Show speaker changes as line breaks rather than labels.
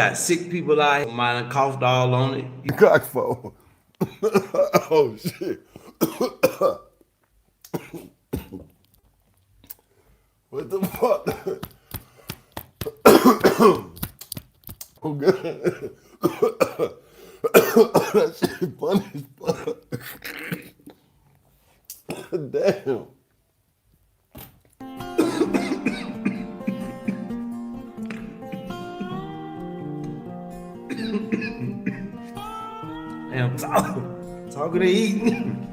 Got sick people out here. Mine coughed all on it.
Cock phone. Oh shit. What the fuck? Oh god. That shit funny as fuck. Damn.
Damn, talking to eating.